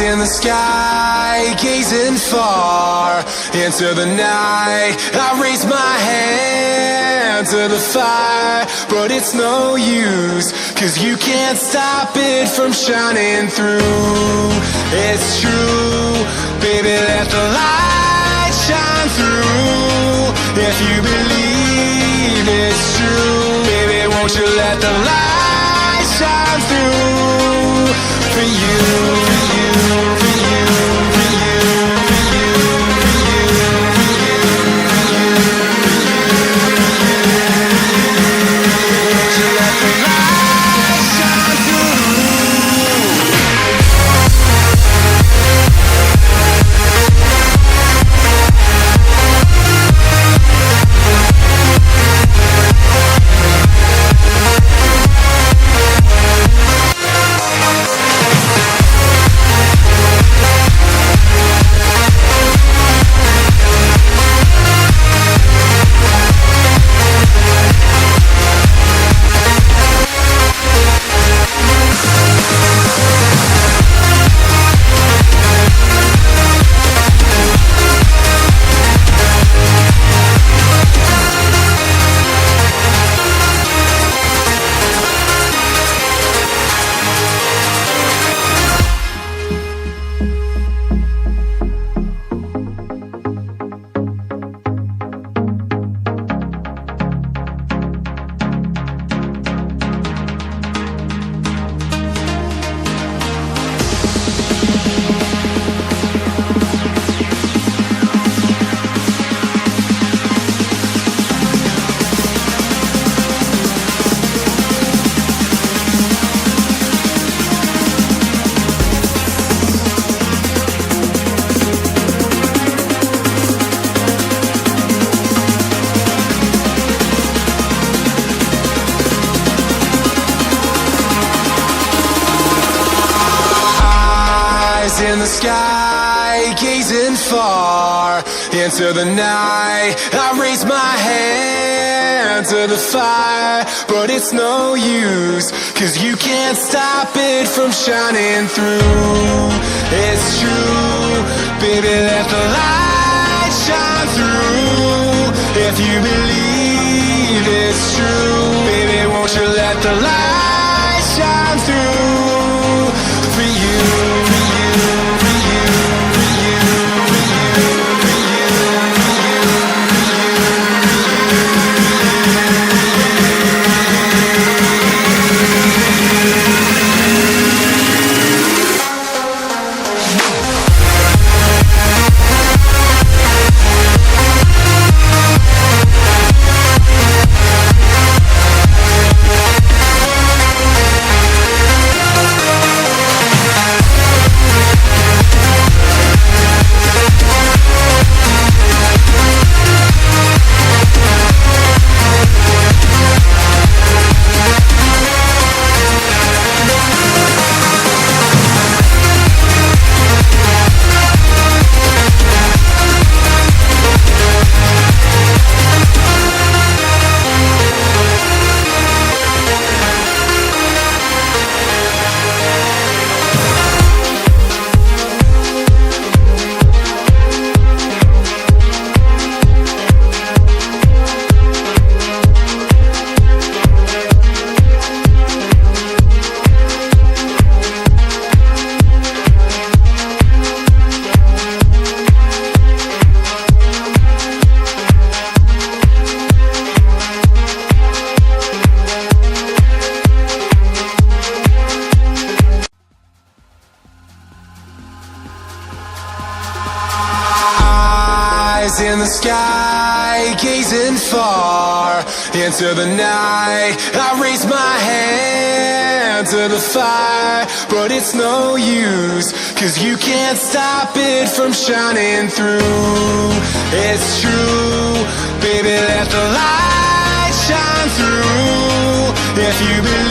in the sky, gazing far into the night. I raise my hand to the fire, but it's no use, 'cause you can't stop it from shining through. It's true, baby, let the light shine through. If you believe it's true, baby, won't you let the light shine through for you, for you, for you, for you, for you, for you, for you, for you, won't you let the light shine through? In the sky, gazing far into the night. I raise my hand to the fire, but it's no use, 'cause you can't stop it from shining through. It's true, baby, let the light shine through. If you believe it's true, baby, won't you let the light shine through for you, for you. In the sky, gazing far into the night. I raise my hand to the fire, but it's no use, 'cause you can't stop it from shining through. It's true, baby, let the light shine through. If you believe